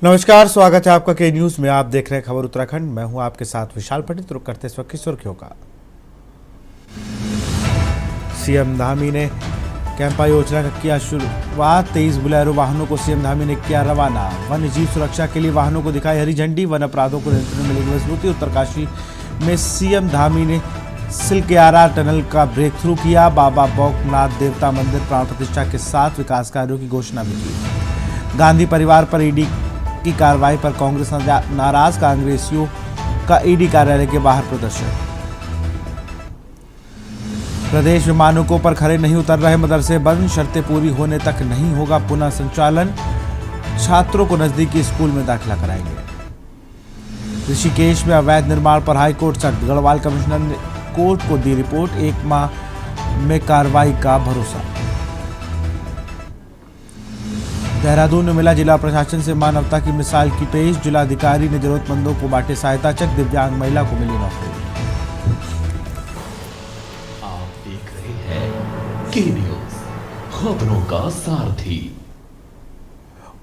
नमस्कार, स्वागत है आपका के न्यूज में। आप देख रहे हैं खबर उत्तराखंड। मैं हूं आपके साथ विशाल पंडित। रुक करते इस वक्त की सुर्खियों का। सीएम धामी ने कैंपा योजना का किया शुरुआत। 23 बुलेरो वाहनों को सीएम धामी ने किया रवाना। वन्य जीव सुरक्षा के लिए वाहनों को दिखाई हरी झंडी। वन अपराधों को नियंत्रण में मिलेगी मजबूती। उत्तरकाशी में सीएम धामी ने सिलक्यारा टनल का ब्रेक थ्रू किया। बाबा बौकनाथ देवता मंदिर प्राण प्रतिष्ठा के साथ विकास कार्यों की घोषणा भी की। गांधी परिवार पर ईडी की कार्रवाई पर कांग्रेस नाराज। कांग्रेसियों का ईडी कार्यालय के बाहर प्रदर्शन। प्रदेश में मानकों पर खरे नहीं उतर रहे मदरसे बंद। शर्तें पूरी होने तक नहीं होगा पुनः संचालन। छात्रों को नजदीकी स्कूल में दाखिला कराएंगे। ऋषिकेश में अवैध निर्माण पर हाईकोर्ट सख्त। गढ़वाल कमिश्नर ने कोर्ट को दी रिपोर्ट। 1 माह में कार्रवाई का भरोसा। देहरादून में मिला जिला प्रशासन से मानवता की मिसाल की पेश। जिलाधिकारी ने जरूरतमंदों को बांटे सहायता चेक। दिव्यांग महिला को मिली नौकरी। आप देख रहे हैं के न्यूज, खबरों का सारथी।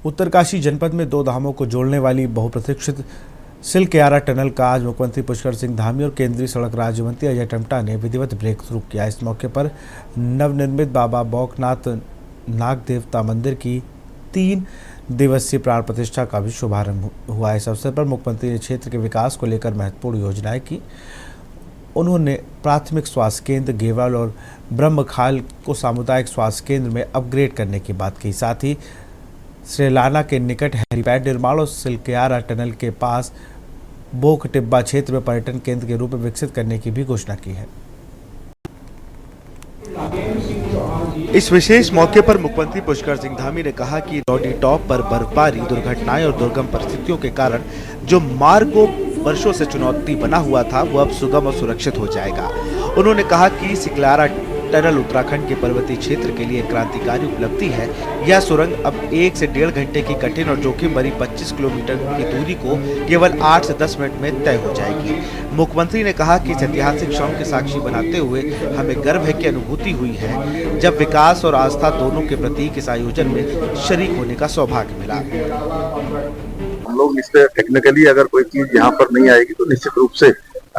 उत्तरकाशी जनपद में 2 धामों को जोड़ने वाली बहुप्रतीक्षित सिलक्यारा टनल का आज मुख्यमंत्री पुष्कर सिंह धामी और केंद्रीय सड़क राज्य मंत्री अजय टम्टा ने विधिवत ब्रेक थ्रू किया। इस मौके पर नवनिर्मित बाबा बौकनाथ नाग देवता मंदिर की 3 दिवसीय प्राण प्रतिष्ठा का भी शुभारंभ हुआ। इस अवसर पर मुख्यमंत्री ने क्षेत्र के विकास को लेकर महत्वपूर्ण योजनाएं की। उन्होंने प्राथमिक स्वास्थ्य केंद्र गेवल और ब्रह्मखाल को सामुदायिक स्वास्थ्य केंद्र में अपग्रेड करने की बात की। साथ ही श्रीलाना के निकट हेलीपैड निर्माण और सिलक्यारा टनल के पास बोक टिब्बा क्षेत्र में पर्यटन केंद्र के रूप में विकसित करने की भी घोषणा की है। इस विशेष मौके पर मुख्यमंत्री पुष्कर सिंह धामी ने कहा कि रोडी टॉप पर बर्फबारी, दुर्घटनाएं और दुर्गम परिस्थितियों के कारण जो मार्ग को वर्षों से चुनौती बना हुआ था वो अब सुगम और सुरक्षित हो जाएगा। उन्होंने कहा कि सिलक्यारा टनल उत्तराखंड के पर्वतीय क्षेत्र के लिए क्रांतिकारी उपलब्धि है। यह सुरंग अब 1 से 1.5 घंटे की कठिन और जोखिम भरी 25 किलोमीटर की दूरी को केवल 8 से 10 मिनट में तय हो जाएगी। मुख्यमंत्री ने कहा कि इस ऐतिहासिक क्षण के साक्षी बनाते हुए हमें गर्व है कि अनुभूति हुई है जब विकास और आस्था दोनों के प्रतीक इस आयोजन में शरीक होने का सौभाग्य मिला। हम लोग इस पे टेक्निकली अगर कोई चीज यहाँ पर नहीं आएगी तो निश्चित रूप से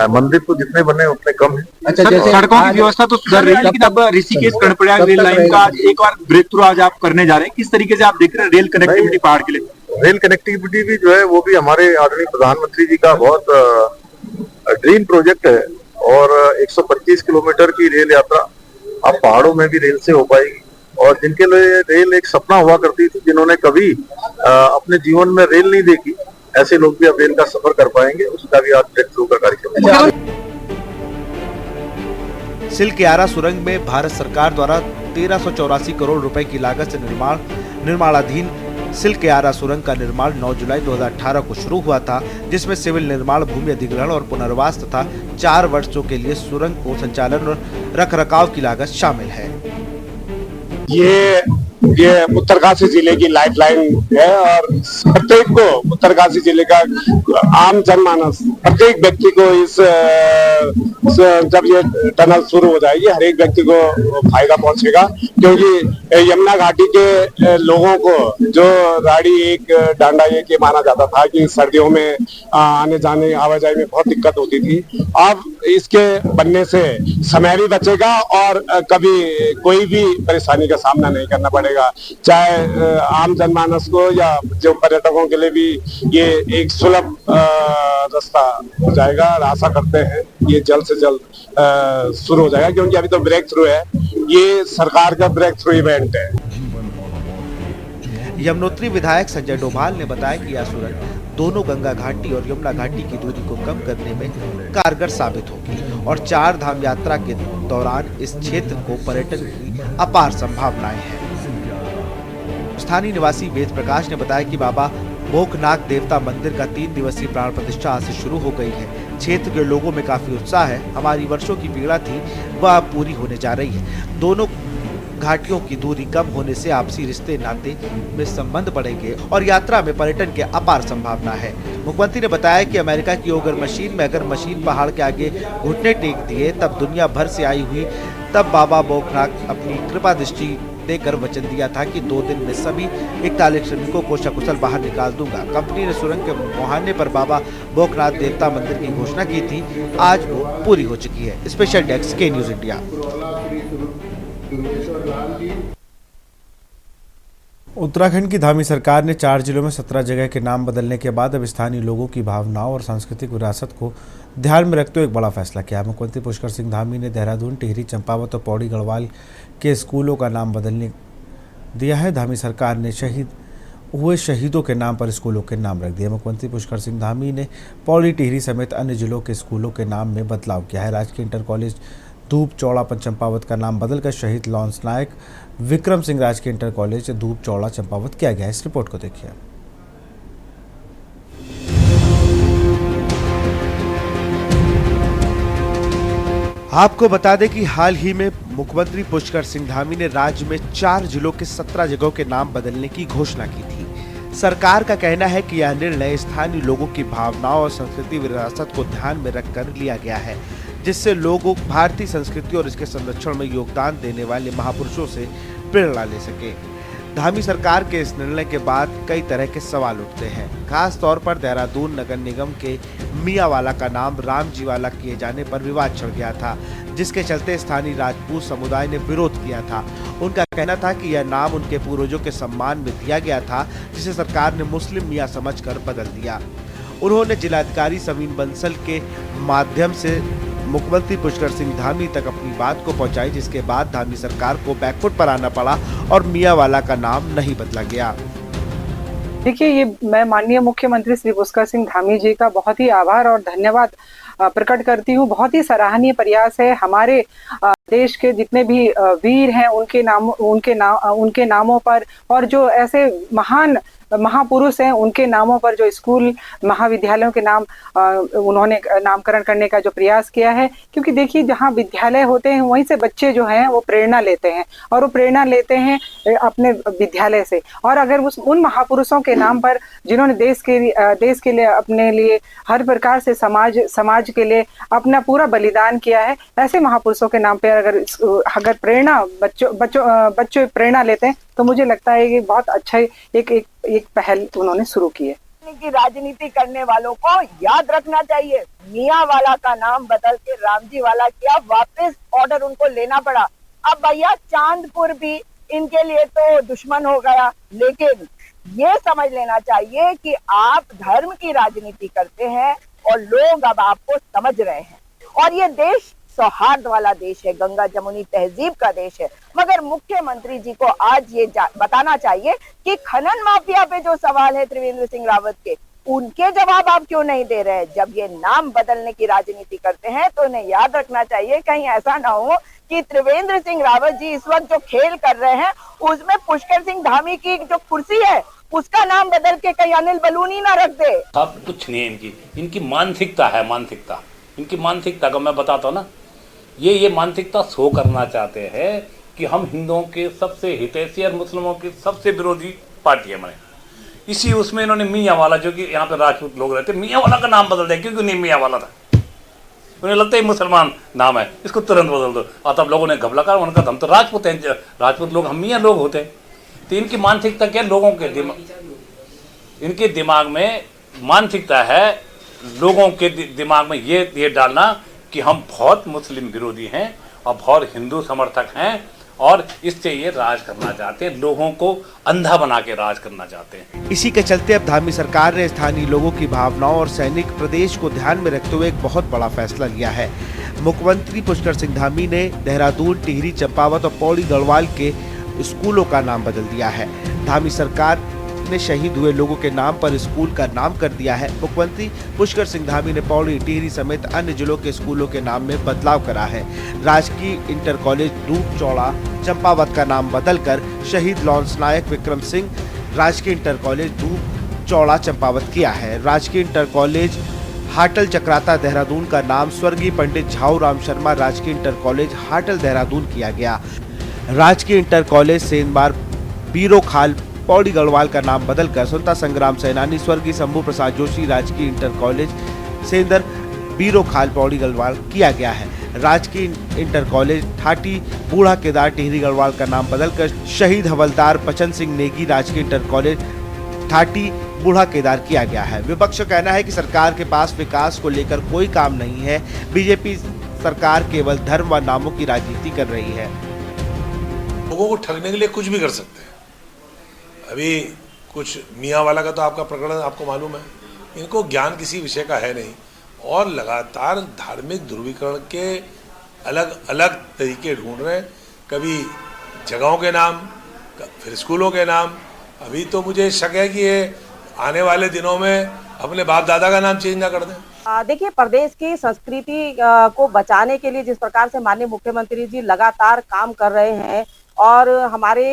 मंदिर तो जितने बने उतने कम है। अच्छा, जैसे सड़कों की व्यवस्था तो सुधर रही है, लेकिन अब ऋषिकेश कर्णप्रयाग रेल लाइन का आज एक बार ब्रेक थ्रू आज आप करने जा रहे हैं। किस तरीके से आप देख रहे हैं रेल कनेक्टिविटी पहाड़ के लिए? रेल कनेक्टिविटी भी जो है वो भी हमारे आदरणीय प्रधानमंत्री जी का बहुत ड्रीम प्रोजेक्ट है और 125 किलोमीटर की रेल यात्रा अब पहाड़ों में भी रेल से हो पाएगी। और जिनके लिए रेल एक सपना हुआ करती थी, जिन्होंने कभी अपने जीवन में रेल नहीं देखी, ऐसे लोग भी अब रेल का सफर कर पाएंगे। उसका भी आज ब्रेक थ्रू का कार्यक्रम है। सिलक्यारा सुरंग में भारत सरकार द्वारा 1384 करोड़ रुपए की लागत से निर्माणाधीन सिलक्यारा सुरंग का निर्माण 9 जुलाई 2018 को शुरू हुआ था, जिसमें सिविल निर्माण, भूमि अधिग्रहण और पुनर्वास तथा 4 वर्षों के लिए सुरंग को संचालन और रखरखाव की लागत शामिल है। ये उत्तरकाशी जिले की लाइफ लाइन है और प्रत्येक को उत्तरकाशी जिले का आम जनमानस, प्रत्येक व्यक्ति को इस जब ये टनल शुरू हो जाएगी हर एक व्यक्ति को फायदा पहुंचेगा, क्योंकि यमुना घाटी के लोगों को जो राड़ी एक डांडा एक ये माना जाता था कि सर्दियों में आने जाने आवाजाही में बहुत दिक्कत होती थी। अब इसके बनने से समय भी बचेगा और कभी कोई भी परेशानी का सामना नहीं करना पड़ेगा, चाहे आम जनमानस को या जो पर्यटकों के लिए भी ये एक सुलभ रास्ता हो जाएगा। आशा करते हैं ये जल्द से जल्द शुरू हो जाएगा, क्योंकि अभी तो ब्रेक थ्रू है, ये सरकार का ब्रेक थ्रू इवेंट है। यमुनोत्री विधायक संजय डोभाल ने बताया कि यह सुरंग दोनों गंगा घाटी और यमुना घाटी की दूरी को कम करने में कारगर साबित होगी और 4 धाम यात्रा के दौरान इस क्षेत्र को पर्यटन की अपार संभावनाएं हैं। स्थानीय निवासी वेद प्रकाश ने बताया कि बाबा बोकनाथ देवता मंदिर का 3 दिवसीय प्राण प्रतिष्ठा आज से शुरू हो गई है। क्षेत्र के लोगों में काफी उत्साह है। हमारी वर्षों की पीड़ा थी वह पूरी होने जा रही है। दोनों घाटियों की दूरी कम होने से आपसी रिश्ते नाते में संबंध बढ़ेंगे और यात्रा में पर्यटन की अपार संभावना है। मुख्यमंत्री ने बताया कि अमेरिका की ओगर मशीन में अगर मशीन पहाड़ के आगे घुटने टेक दिए तब दुनिया भर से आई हुई तब बाबा बोकनाथ अपनी कृपा दृष्टि देकर वचन दिया था कि 2 दिन में सभी 41 श्रमिकों को सकुशल बाहर निकाल दूंगा। कंपनी ने सुरंग के मुहाने पर बाबा बोकनाथ देवता मंदिर की घोषणा की थी, आज वो पूरी हो चुकी है। स्पेशल डेस्क के न्यूज इंडिया। उत्तराखंड की धामी सरकार ने 4 जिलों में 17 जगह के नाम बदलने के बाद अब स्थानीय लोगों की भावनाओं और सांस्कृतिक विरासत को ध्यान में रखते हुए एक बड़ा फैसला किया। मुख्यमंत्री पुष्कर सिंह धामी ने देहरादून, टिहरी, चंपावत और पौड़ी गढ़वाल के स्कूलों का नाम बदलने दिया है। धामी सरकार ने शहीद हुए शहीदों के नाम पर स्कूलों के नाम रख दिए। मुख्यमंत्री पुष्कर सिंह धामी ने पौड़ी, टिहरी समेत अन्य जिलों के स्कूलों के नाम में बदलाव किया है। राजकीय इंटर कॉलेज धूप चौड़ा चंपावत का नाम बदलकर शहीद लॉन्स नायक विक्रम सिंह राजकीय इंटर कॉलेज धूप चौड़ा चंपावत किया गया। इस रिपोर्ट को देखिए। आपको बता दें कि हाल ही में मुख्यमंत्री पुष्कर सिंह धामी ने राज्य में 4 जिलों के 17 जगहों के नाम बदलने की घोषणा की थी। सरकार का कहना है कि यह निर्णय स्थानीय लोगों की भावनाओं और संस्कृति विरासत को ध्यान में रखकर लिया गया है, जिससे लोग भारतीय संस्कृति और इसके संरक्षण में योगदान देने वाले महापुरुषों से प्रेरणा ले सके। धामी सरकार के इस निर्णय के बाद कई तरह के सवाल उठते हैं। खास तौर पर देहरादून नगर निगम के मियाँवाला का नाम रामजीवाला किए जाने पर विवाद छिड़ गया था, जिसके चलते स्थानीय राजपूत समुदाय ने विरोध किया था। उनका कहना था कि यह नाम उनके पूर्वजों के सम्मान में दिया गया था, जिसे सरकार ने मुस्लिम मियाँ समझकर बदल दिया। उन्होंने जिलाधिकारी समीन बंसल के माध्यम से मुख्यमंत्री पुष्कर सिंह धामी तक अपनी बात को पहुंचाई, जिसके बाद धामी सरकार को बैकफुट पर आना पड़ा और मियाँवाला का नाम नहीं बदला गया। देखिए, ये मैं माननीय मुख्यमंत्री श्री पुष्कर सिंह धामी जी का बहुत ही आभार और धन्यवाद प्रकट करती हूँ। बहुत ही सराहनीय प्रयास है। हमारे देश के जितने भी वीर हैं उनके नामों पर और जो ऐसे महान महापुरुष हैं उनके नामों पर जो स्कूल महाविद्यालयों के नाम उन्होंने नामकरण करने का जो प्रयास किया है, क्योंकि देखिए जहाँ विद्यालय होते हैं वहीं से बच्चे जो हैं वो प्रेरणा लेते हैं और वो प्रेरणा लेते हैं अपने विद्यालय से। और अगर उन महापुरुषों के नाम पर जिन्होंने देश के लिए अपने लिए हर प्रकार से समाज के लिए अपना पूरा बलिदान किया है, ऐसे महापुरुषों के नाम पर अगर प्रेरणा बच्चों प्रेरणा लेते हैं तो मुझे लगता है कि बहुत अच्छा एक पहल उन्होंने शुरू की है। की राजनीति करने वालों को याद रखना चाहिए, मियाँवाला का नाम बदल के रामजी वाला किया, वापस ऑर्डर उनको लेना पड़ा। अब भैया चांदपुर भी इनके लिए तो दुश्मन हो गया, लेकिन ये समझ लेना चाहिए कि आप धर्म की राजनीति करते हैं और लोग अब आपको समझ रहे हैं। और ये देश सौहार्द वाला देश है, गंगा जमुनी तहजीब का देश है। मगर मुख्यमंत्री जी को आज ये बताना चाहिए कि खनन माफिया पे जो सवाल है त्रिवेंद्र सिंह रावत के, उनके जवाब आप क्यों नहीं दे रहे हैं। जब ये नाम बदलने की राजनीति करते हैं तो उन्हें याद रखना चाहिए, कहीं ऐसा ना हो कि त्रिवेंद्र सिंह रावत जी इस वक्त जो खेल कर रहे हैं उसमें पुष्कर सिंह धामी की जो कुर्सी है उसका नाम बदल के कहीं अनिल बलूनी ना रख दे। सब कुछ नहीं है इनकी मानसिकता है। इनकी मानसिकता का मैं बताता हूँ ना, ये मानसिकता शो करना चाहते हैं कि हम हिंदुओं के सबसे हितैषी और मुस्लिमों की सबसे विरोधी पार्टी है। मैंने इसी उसमें इन्होंने मियाँवाला, जो कि यहाँ पे राजपूत लोग रहते, मियाँवाला का नाम बदल दिया, क्योंकि नहीं मियाँवाला था, उन्हें लगता है मुसलमान नाम है, इसको तुरंत बदल दो। और तब लोगों ने घबला कर उनका हम तो राजपूत हैं, राजपूत लोग हम मियाँ लोग होते हैं। तो इनकी मानसिकता क्या, लोगों के इनके दिमाग में मानसिकता है, लोगों के दिमाग में ये डालना कि हम बहुत मुस्लिम विरोधी हैं और बहुत हिंदू समर्थक हैं और इससे ये राज करना चाहते हैं, लोगों को अंधा बना के राज करना चाहते हैं। इसी के चलते अब धामी सरकार ने स्थानीय लोगों की भावनाओं और सैनिक प्रदेश को ध्यान में रखते हुए एक बहुत बड़ा फैसला लिया है। मुख्यमंत्री पुष्कर सिंह धामी ने देहरादून, टिहरी, चंपावत और पौड़ी गढ़वाल के स्कूलों का नाम बदल दिया है। धामी सरकार ने शहीद हुए लोगों के नाम पर स्कूल का नाम कर दिया है। मुख्यमंत्री पुष्कर सिंह धामी ने पौड़ी, टिहरी समेत अन्य जिलों के स्कूलों के नाम में बदलाव करा है। राजकीय इंटर कॉलेज धूप चौड़ा चंपावत का नाम बदलकर शहीद लॉन्स नायक विक्रम सिंह राजकीय इंटर कॉलेज धूप चौड़ा चंपावत किया है। राजकीय इंटर कॉलेज हाटल चक्राता देहरादून का नाम स्वर्गीय पंडित झाऊ राम शर्मा राजकीय इंटर कॉलेज हाटल देहरादून किया गया। राजकीय इंटर कॉलेज सेंदबार बीरो खाल पौड़ी गढ़वाल का नाम बदलकर स्वतंत्रता संग्राम सेनानी स्वर्गीय शंभू प्रसाद जोशी राजकीय इंटर कॉलेज सेंदर बीरो खाल पौड़ी गढ़वाल किया गया है। राजकीय इंटर कॉलेज ठाटी बूढ़ा केदार टिहरी गढ़वाल का नाम बदलकर शहीद हवलदार बचन सिंह नेगी राजकीय इंटर कॉलेज ठाटी बूढ़ा केदार किया गया है। विपक्ष का कहना है कि सरकार के पास विकास को लेकर कोई काम नहीं है। बीजेपी सरकार केवल धर्म व नामों की राजनीति कर रही है। लोगों को ठगने के लिए कुछ भी कर सकते हैं। अभी कुछ मियाँ वाला का तो आपका प्रकरण आपको मालूम है, इनको ज्ञान किसी विषय का है नहीं और लगातार धार्मिक ध्रुवीकरण के अलग अलग तरीके ढूंढ रहे हैं, कभी जगहों के नाम, फिर स्कूलों के नाम। अभी तो मुझे शक है कि ये आने वाले दिनों में अपने बाप दादा का नाम चेंज ना कर दें। देखिए, प्रदेश की संस्कृति को बचाने के लिए जिस प्रकार से माननीय मुख्यमंत्री जी लगातार काम कर रहे हैं और हमारे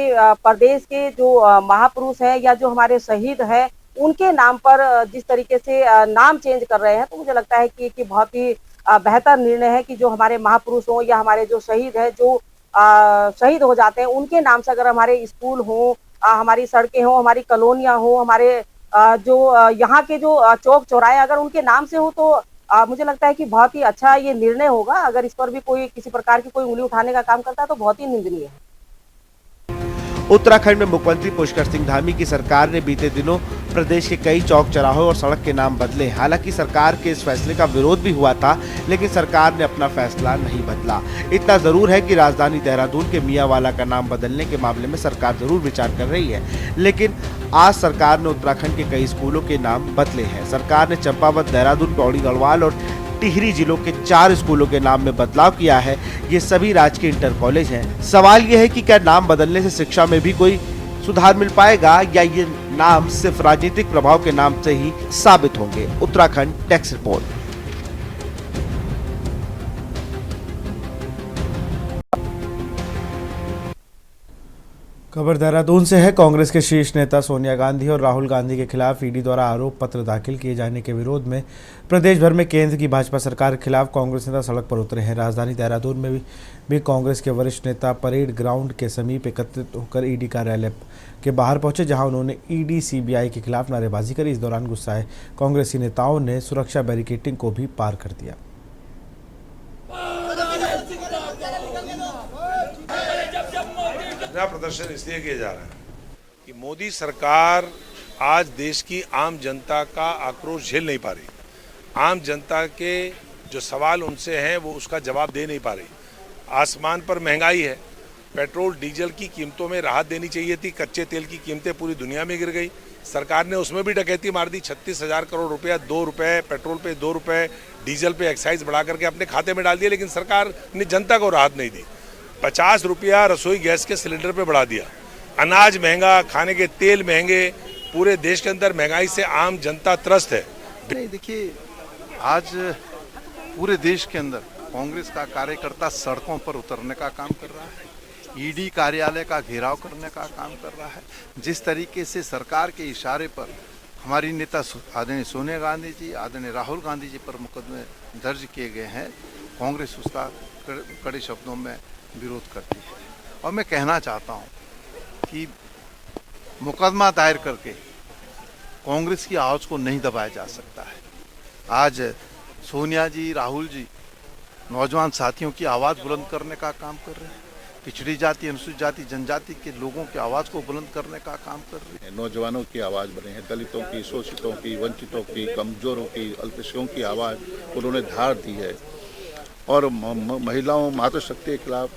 प्रदेश के जो महापुरुष हैं या जो हमारे शहीद हैं उनके नाम पर जिस तरीके से नाम चेंज कर रहे हैं, तो मुझे लगता है कि बहुत ही बेहतर निर्णय है कि जो हमारे महापुरुष हों या हमारे जो शहीद हैं, जो शहीद हो जाते हैं, उनके नाम से अगर हमारे स्कूल हों, हमारी सड़कें हों, हमारी कॉलोनियां हों, हमारे जो यहाँ के जो चौक चौराहे अगर उनके नाम से हो तो मुझे लगता है कि बहुत ही अच्छा ये निर्णय होगा। अगर इस पर भी कोई किसी प्रकार की कोई उंगली उठाने का काम करता है तो बहुत ही निंदनीय है। उत्तराखंड में मुख्यमंत्री पुष्कर सिंह धामी की सरकार ने बीते दिनों प्रदेश के कई चौक चौराहों और सड़क के नाम बदले। हालांकि सरकार के इस फैसले का विरोध भी हुआ था, लेकिन सरकार ने अपना फैसला नहीं बदला। इतना जरूर है कि राजधानी देहरादून के मियांवाला का नाम बदलने के मामले में सरकार जरूर विचार कर रही है, लेकिन आज सरकार ने उत्तराखंड के कई स्कूलों के नाम बदले हैं। सरकार ने चंपावत, देहरादून, पौड़ी गढ़वाल और टिहरी जिलों के 4 स्कूलों के नाम में बदलाव किया है। ये सभी राजकीय इंटर कॉलेज हैं। सवाल यह है कि क्या नाम बदलने से शिक्षा में भी कोई सुधार मिल पाएगा या ये नाम सिर्फ राजनीतिक प्रभाव के नाम से ही साबित होंगे। उत्तराखंड टेक्स रिपोर्ट। खबर देहरादून से है। कांग्रेस के शीर्ष नेता सोनिया गांधी और राहुल गांधी के खिलाफ ईडी द्वारा आरोप पत्र दाखिल किए जाने के विरोध में प्रदेश भर में केंद्र की भाजपा सरकार के खिलाफ कांग्रेस नेता सड़क पर उतरे हैं। राजधानी देहरादून में भी कांग्रेस के वरिष्ठ नेता परेड ग्राउंड के समीप एकत्रित होकर ईडी कार्यालय के बाहर पहुंचे, जहां उन्होंने ईडी सीबीआई के खिलाफ नारेबाजी करी। इस दौरान गुस्साए कांग्रेसी नेताओं ने सुरक्षा बैरिकेडिंग को भी पार कर दिया। प्रदर्शन इसलिए किया जा रहा है कि मोदी सरकार आज देश की आम जनता का आक्रोश झेल नहीं पा रही। आम जनता के जो सवाल उनसे हैं वो उसका जवाब दे नहीं पा रही। आसमान पर महंगाई है, पेट्रोल डीजल की कीमतों में राहत देनी चाहिए थी। कच्चे तेल की कीमतें पूरी दुनिया में गिर गई, सरकार ने उसमें भी डकैती मार दी। 36,000 करोड़ रुपया 2 रुपये पेट्रोल पे, 2 रुपये डीजल पे एक्साइज बढ़ा करके अपने खाते में डाल दिया, लेकिन सरकार ने जनता को राहत नहीं दी। 50 रुपया रसोई गैस के सिलेंडर पे बढ़ा दिया। अनाज महंगा, खाने के तेल महंगे, पूरे देश के अंदर महंगाई से आम जनता त्रस्त है। नहीं, देखिए, आज पूरे देश के अंदर कांग्रेस का कार्यकर्ता सड़कों पर उतरने का काम कर रहा है, ईडी कार्यालय का घेराव करने का काम कर रहा है। जिस तरीके से सरकार के इशारे पर हमारी नेता आदरणीय सोनिया गांधी जी, आदरणीय राहुल गांधी जी पर मुकदमे दर्ज किए गए हैं, कांग्रेस उसका कड़े शब्दों में विरोध करती है। और मैं कहना चाहता हूं कि मुकदमा दायर करके कांग्रेस की आवाज़ को नहीं दबाया जा सकता है। आज सोनिया जी, राहुल जी नौजवान साथियों की आवाज़ बुलंद करने का काम कर रहे हैं, पिछड़ी जाति, अनुसूचित जाति, जनजाति के लोगों की आवाज़ को बुलंद करने का काम कर रहे हैं। नौजवानों की आवाज़ बने हैं, दलितों की, शोषितों की, वंचितों की, कमजोरों की, अल्पसंख्यकों की आवाज़ उन्होंने धार दी है और महिलाओं, मातृशक्ति के खिलाफ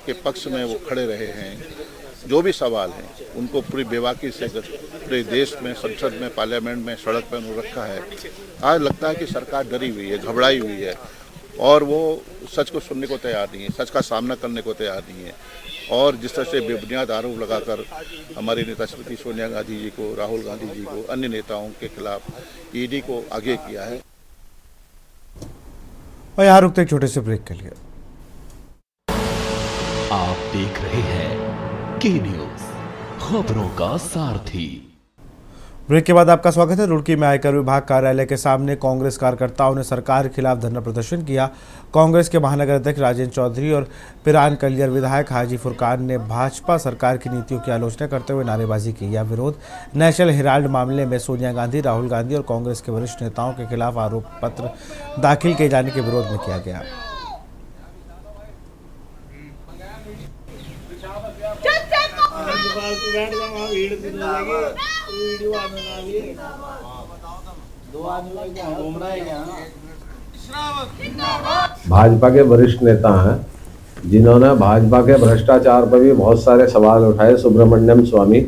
के पक्ष में वो खड़े रहे हैं। जो भी सवाल हैं उनको पूरी बेबाकी से पूरे देश में, संसद में, पार्लियामेंट में, सड़क पर उन्होंने रखा है। आज लगता है कि सरकार डरी हुई है, घबराई हुई है और वो सच को सुनने को तैयार नहीं है, सच का सामना करने को तैयार नहीं है। और जिस तरह से बेबुनियाद आरोप लगाकर हमारी नेता श्रीमती सोनिया गांधी जी को, राहुल गांधी जी को, अन्य नेताओं के खिलाफ ईडी को आगे किया है। और यहाँ रुकते एक छोटे से ब्रेक के लिए। आप देख रहे हैं के न्यूज़, खबरों का सारथी। ब्रेक के बाद आपका स्वागत है। रुड़की में आयकर विभाग कार्यालय के सामने कांग्रेस कार्यकर्ताओं ने सरकार के खिलाफ धरना प्रदर्शन किया। कांग्रेस के महानगर अध्यक्ष राजेंद्र चौधरी और पिरान कलियर विधायक हाजी फुरकान ने भाजपा सरकार की नीतियों की आलोचना करते हुए नारेबाजी की। यह विरोध नेशनल हेराल्ड मामले में सोनिया गांधी, राहुल गांधी और कांग्रेस के वरिष्ठ नेताओं के खिलाफ आरोप पत्र दाखिल किए जाने के विरोध में किया गया। भाजपा के वरिष्ठ नेता हैं जिन्होंने भाजपा के भ्रष्टाचार पर भी बहुत सारे सवाल उठाए। सुब्रमण्यम स्वामी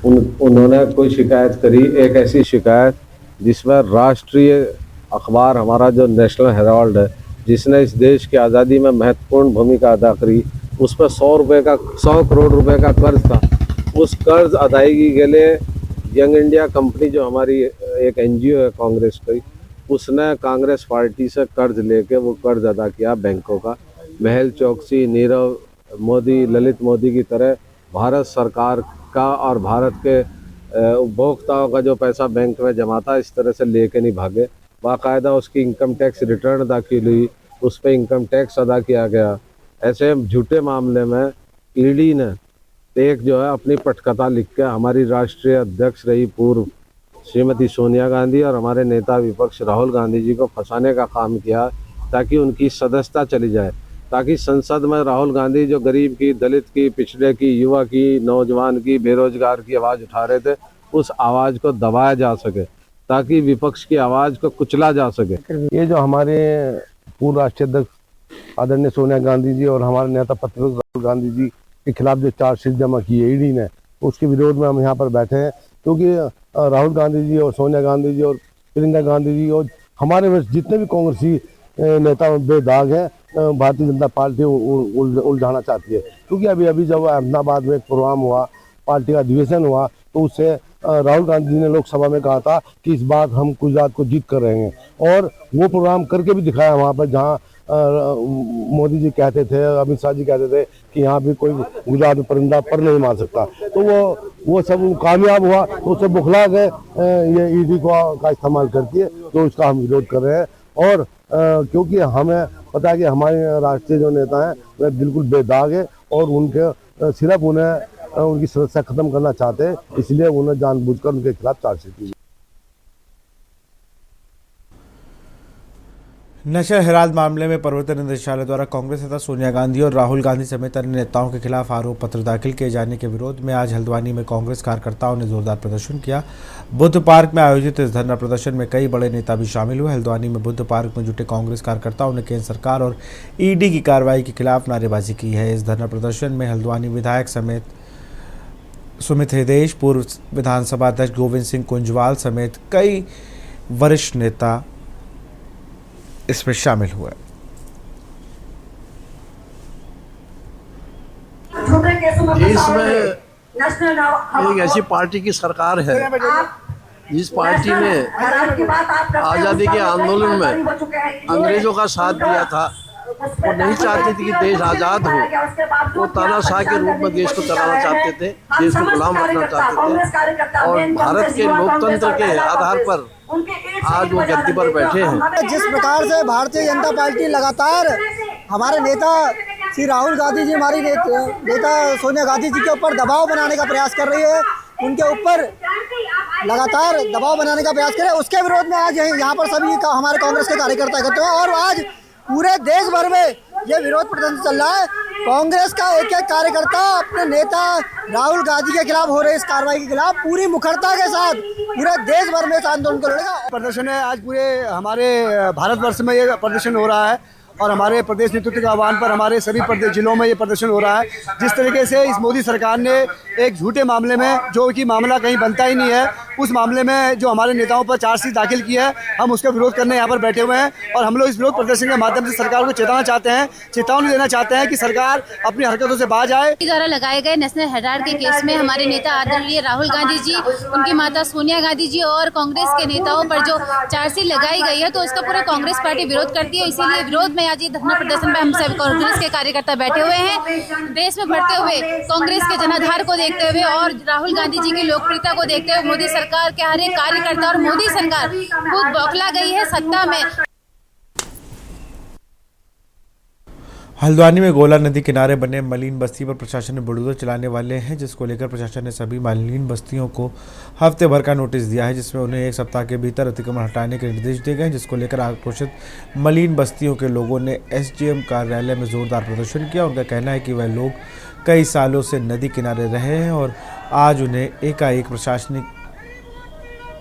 उन्होंने कोई शिकायत करी, एक ऐसी शिकायत जिसमें राष्ट्रीय अखबार हमारा जो नेशनल हेराल्ड है, जिसने इस देश की आज़ादी में महत्वपूर्ण भूमिका अदा करी, उस पर 100 करोड़ रुपए का कर्ज था। उस कर्ज अदायगी के लिए यंग इंडिया कंपनी जो हमारी एक एनजीओ है कांग्रेस की, उसने कांग्रेस पार्टी से कर्ज लेके वो कर्ज अदा किया बैंकों का। मेहुल चोकसी, नीरव मोदी, ललित मोदी की तरह भारत सरकार का और भारत के उपभोक्ताओं का जो पैसा बैंक में जमा था, इस तरह से लेके नहीं भागे। बाकायदा उसकी इनकम टैक्स रिटर्न दाखिल हुई, उस पर इनकम टैक्स अदा किया गया। ऐसे झूठे मामले में ईडी ने एक जो है अपनी पटकथा लिख के हमारी राष्ट्रीय अध्यक्ष रही पूर्व श्रीमती सोनिया गांधी और हमारे नेता विपक्ष राहुल गांधी जी को फंसाने का काम किया, ताकि उनकी सदस्यता चली जाए, ताकि संसद में राहुल गांधी जो गरीब की, दलित की, पिछड़े की, युवा की, नौजवान की, बेरोजगार की आवाज़ उठा रहे थे, उस आवाज़ को दबाया जा सके, ताकि विपक्ष की आवाज़ को कुचला जा सके। ये जो हमारे पूर्व राष्ट्रीय अध्यक्ष आदरणीय सोनिया गांधी जी और हमारे नेता प्रतिपक्ष राहुल गांधी जी के खिलाफ जो चार्जशीट जमा की है ईडी ने, उसके विरोध में हम यहाँ पर बैठे हैं, क्योंकि राहुल गांधी जी और सोनिया गांधी जी और प्रियंका गांधी जी और हमारे जितने भी कांग्रेसी नेता बेदाग हैं, भारतीय जनता पार्टी उलझाना चाहती है। क्योंकि अभी जब अहमदाबाद में एक प्रोग्राम हुआ, पार्टी का अधिवेशन हुआ, तो उससे राहुल गांधी जी ने लोकसभा में कहा था कि इस बार हम गुजरात को जीत कर रहेंगे, और वो प्रोग्राम करके भी दिखाया वहाँ पर, जहाँ मोदी जी कहते थे, अमित शाह जी कहते थे कि यहाँ भी कोई गुजरात में परिंदा पर नहीं मार सकता। तो वो सब कामयाब हुआ, तो उससे बुखला गए ये ईडी का इस्तेमाल करती है, तो उसका हम विरोध कर रहे हैं। और क्योंकि हमें पता है कि हमारे राष्ट्रीय जो नेता हैं वह बिल्कुल बेदाग है, और उनके सिर्फ उन्हें उनकी सदस्यता खत्म करना चाहते हैं, इसलिए उन्हें जानबूझकर उनके खिलाफ चार्जशीट की। नेशनल हेराल्ड मामले में प्रवर्तन निदेशालय द्वारा कांग्रेस नेता सोनिया गांधी और राहुल गांधी समेत अन्य नेताओं के खिलाफ आरोप पत्र दाखिल किए जाने के विरोध में आज हल्द्वानी में कांग्रेस कार्यकर्ताओं ने जोरदार प्रदर्शन किया। बुद्ध पार्क में आयोजित इस धरना प्रदर्शन में कई बड़े नेता भी शामिल हुए। हल्द्वानी में बुद्ध पार्क में जुटे कांग्रेस कार्यकर्ताओं ने केंद्र सरकार और ईडी की कार्रवाई के खिलाफ नारेबाजी की है। इस धरना प्रदर्शन में हल्द्वानी विधायक समेत सुमित हृदयेश, पूर्व विधानसभा अध्यक्ष गोविंद सिंह कुंजवाल समेत कई वरिष्ठ नेता इसमें शामिल हुए। देश में एक ऐसी पार्टी की सरकार है जिस पार्टी ने आज़ादी के आंदोलन में अंग्रेजों का साथ दिया था, वो नहीं चाहती थी कि देश आज़ाद हो, वो तानाशाह के रूप में देश को चलाना चाहते थे, देश को गुलाम रखना चाहते थे, और भारत के लोकतंत्र के आधार पर आज वो गद्दी पर बैठे हैं। जिस प्रकार से भारतीय जनता पार्टी लगातार हमारे नेता श्री राहुल गांधी जी, हमारी नेता सोनिया गांधी जी के ऊपर दबाव बनाने का प्रयास कर रही है, उनके ऊपर लगातार दबाव बनाने का प्रयास करे, उसके विरोध में आज यहाँ पर सभी हमारे कांग्रेस के कार्यकर्ता इकट्ठे हैं, और आज पूरे देश भर में ये विरोध प्रदर्शन चल रहा है। कांग्रेस का एक एक कार्यकर्ता अपने नेता राहुल गांधी के खिलाफ हो रहे इस कार्रवाई के खिलाफ पूरी मुखरता के साथ पूरे देश भर में इस आंदोलन को लड़ेगा। प्रदर्शन है आज पूरे हमारे भारतवर्ष में ये प्रदर्शन हो रहा है, और हमारे प्रदेश नेतृत्व के आह्वान पर हमारे सभी प्रदेश जिलों में ये प्रदर्शन हो रहा है। जिस तरीके से इस मोदी सरकार ने एक झूठे मामले में, जो कि मामला कहीं बनता ही नहीं है, उस मामले में जो हमारे नेताओं पर चार्जशीट दाखिल की है, हम उसका विरोध करने यहाँ पर बैठे हुए हैं, और हम लोग इस विरोध प्रदर्शन के माध्यम से सरकार को चेतावनी देना चाहते हैं कि सरकार अपनी हरकतों से बाज आए। द्वारा लगाए गए नेशनल हेराल्ड के केस में हमारे नेता आदरणीय राहुल गांधी जी, उनकी माता सोनिया गांधी जी और कांग्रेस के नेताओं पर जो चार्जशीट लगाई गई है, तो इसका पूरा कांग्रेस पार्टी विरोध करती है। इसीलिए विरोध में में आज ये धरना प्रदर्शन में हम सब कांग्रेस के कार्यकर्ता बैठे हुए हैं। देश में बढ़ते हुए कांग्रेस के जनाधार को देखते हुए और राहुल गांधी जी की लोकप्रियता को देखते हुए मोदी सरकार के हर एक कार्यकर्ता और मोदी सरकार खुद बौखला गई है सत्ता में। हल्द्वानी में गोला नदी किनारे बने मलिन बस्ती पर प्रशासन ने बुलडोजर चलाने वाले हैं, जिसको लेकर प्रशासन ने सभी मलिन बस्तियों को हफ्ते भर का नोटिस दिया है, जिसमें उन्हें 1 सप्ताह के भीतर अतिक्रमण हटाने के निर्देश दिए गए, जिसको लेकर आक्रोशित मलिन बस्तियों के लोगों ने एसडीएम कार्यालय में जोरदार प्रदर्शन किया। उनका कहना है कि वह लोग कई सालों से नदी किनारे रहे हैं और आज उन्हें एकाएक प्रशासनिक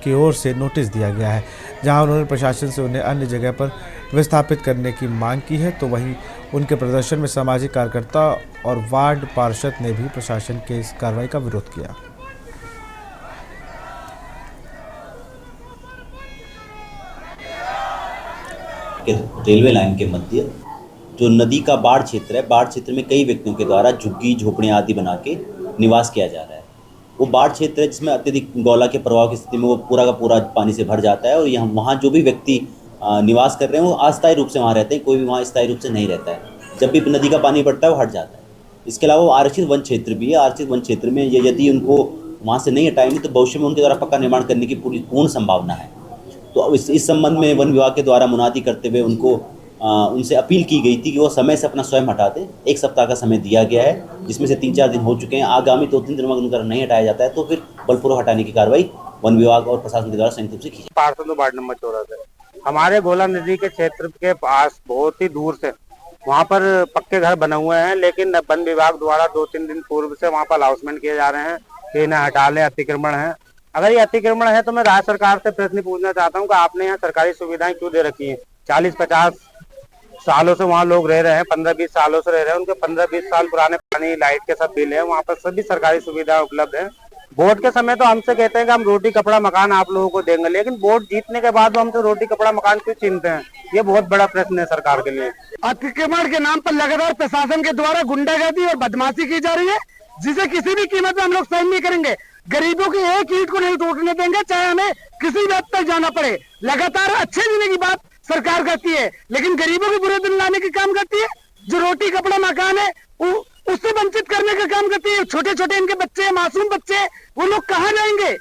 की ओर से नोटिस दिया गया है। जहां उन्होंने प्रशासन से उन्हें अन्य जगह पर विस्थापित करने की मांग की है, तो वहीं उनके प्रदर्शन में सामाजिक कार्यकर्ता और वार्ड पार्षद ने भी प्रशासन के इस कार्रवाई का विरोध किया। रेलवे लाइन के मध्य जो नदी का बाढ़ क्षेत्र है, बाढ़ क्षेत्र में कई व्यक्तियों के द्वारा झुग्गी झोपड़ियां आदि बना के निवास किया जा रहा है। वो बाढ़ क्षेत्र है जिसमें अत्यधिक गौला के प्रभाव की स्थिति में वो पूरा का पूरा पानी से भर जाता है और यहाँ वहाँ जो भी व्यक्ति निवास कर रहे हैं वो अस्थायी रूप से वहाँ रहते हैं, कोई भी वहाँ स्थायी रूप से नहीं रहता है। जब भी नदी का पानी बढ़ता है वो हट जाता है। इसके अलावा वो आरक्षित वन क्षेत्र भी है। आरक्षित वन क्षेत्र में यदि उनको वहाँ से नहीं हटाएंगे तो भविष्य में उनके द्वारा पक्का निर्माण करने की पूर्ण संभावना है। तो इस संबंध में वन विभाग के द्वारा मुनादी करते हुए उनसे अपील की गई थी कि वो समय से अपना स्वयं हटा दें। 1 सप्ताह का समय दिया गया है, जिसमें से 3-4 दिन हो चुके हैं। आगामी 2-3 दिन में उनका नहीं हटाया जाता है तो फिर बलपूर्वक हटाने की कार्रवाई वन विभाग और प्रशासन के द्वारा संयुक्त रूप से की जाए। पार्षद वार्ड नंबर 14 से हमारे गोला नदी के क्षेत्र के पास बहुत ही दूर से वहाँ पर पक्के घर बने हुए हैं, लेकिन वन विभाग द्वारा 2-3 दिन पूर्व से वहाँ पर अनाउंसमेंट किए जा रहे हैं कि इन्हें हटा लें, अतिक्रमण है। अगर ये अतिक्रमण है तो मैं राज्य सरकार से प्रश्न पूछना चाहता हूँ कि आपने यहाँ सरकारी सुविधाएं क्यों दे रखी हैं? 40-50 सालों से वहाँ लोग रह रहे हैं, 15-20 सालों से रह रहे हैं, उनके 15-20 साल पुराने पानी लाइट के सब बिल है, वहाँ पर सभी सरकारी सुविधाएं उपलब्ध है। वोट के समय तो हमसे कहते हैं कि हम रोटी कपड़ा मकान आप लोगों को देंगे, लेकिन वोट जीतने के बाद वो हमसे रोटी कपड़ा मकान क्यों छीनते हैं? ये बहुत बड़ा प्रश्न है सरकार के लिए। अतिक्रमण के नाम पर लगातार प्रशासन के द्वारा गुंडागर्दी और बदमाशी की जा रही है, जिसे किसी भी कीमत में हम लोग सहन नहीं करेंगे। गरीबों की एक ईंट को नहीं टूटने देंगे, चाहे हमें किसी भी हद तक जाना पड़े। लगातार अच्छे जीने की बात सरकार करती है, लेकिन गरीबों के बुरे दिन लाने के काम करती है। जो रोटी कपड़ा मकान है उससे वंचित करने का काम करती है। छोटे छोटे इनके बच्चे, मासूम बच्चे, वो लोग कहाँ जाएंगे?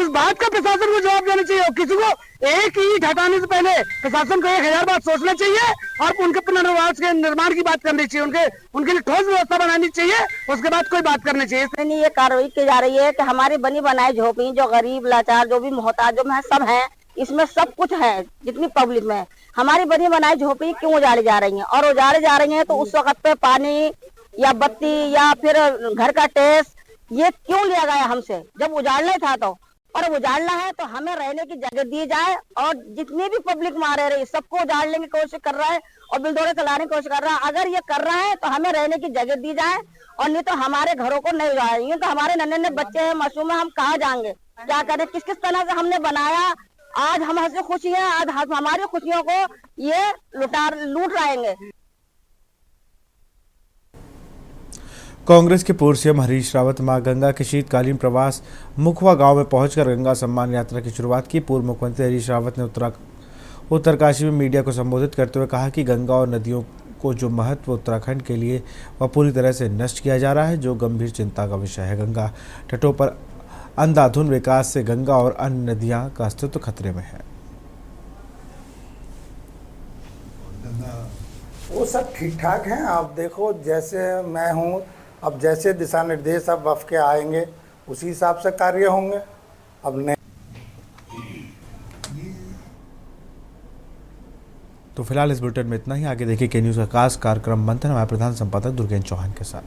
इस बात का प्रशासन को जवाब देना चाहिए और किसी को एक ईंट हटाने से पहले प्रशासन को 1000 बार सोचना चाहिए और उनके पुनर्वास के निर्माण की बात करनी चाहिए। उनके लिए ठोस व्यवस्था बनानी चाहिए, उसके बाद कोई बात करनी चाहिए। नहीं, ये कार्रवाई की जा रही है कि हमारी बनी बनाई झोपड़ी जो गरीब लाचार जो भी मोहताज में है सब है, इसमें सब कुछ है। जितनी पब्लिक में हमारी बनी बनाई झोपड़ी क्यों उजाड़ी जा रही है? और उजाड़ी जा रही है तो उस वक्त पे पानी या बत्ती या फिर घर का टेस्ट ये क्यों लिया गया हमसे? जब उजाड़ना था तो, और उजाड़ना है तो हमें रहने की जगह दी जाए। और जितनी भी पब्लिक मारे रही सबको उजाड़ने की कोशिश कर रहा है और बिल्डोरे चलाने की कोशिश कर रहा है। अगर ये कर रहा है तो हमें रहने की जगह दी जाए और नहीं तो हमारे घरों को नहीं उजाड़ेंगे। तो हमारे नन्हे बच्चे हैं, मासूम है, हम कहाँ जाएंगे? क्या करें? किस किस तरह से हमने बनाया। आज हम हंसी खुशी है, आज हमारी खुशियों को ये लूट रहेंगे। कांग्रेस के पूर्व सीएम हरीश रावत मां गंगा के शीतकालीन प्रवास मुखवा गांव में पहुंचकर गंगा सम्मान यात्रा की शुरुआत की। पूर्व मुख्यमंत्री हरीश रावत ने उत्तरकाशी में मीडिया को संबोधित करते हुए कहा कि गंगा और नदियों को जो महत्व उत्तराखंड के लिए वह पूरी तरह से नष्ट किया जा रहा है, जो गंभीर चिंता का विषय है। गंगा तटों पर अंधाधुंध विकास से गंगा और अन्य नदियां का अस्तित्व खतरे में है। वो सब ठीक ठाक हैं। आप देखो, जैसे मैं हूँ, अब जैसे दिशा निर्देश अब वफ के आएंगे उसी हिसाब से कार्य होंगे। अब नहीं तो फिलहाल इस बुलेटिन में इतना ही। आगे देखिए के न्यूज़ का खास कार्यक्रम मंथन हमारे प्रधान संपादक दुर्गेश चौहान के साथ।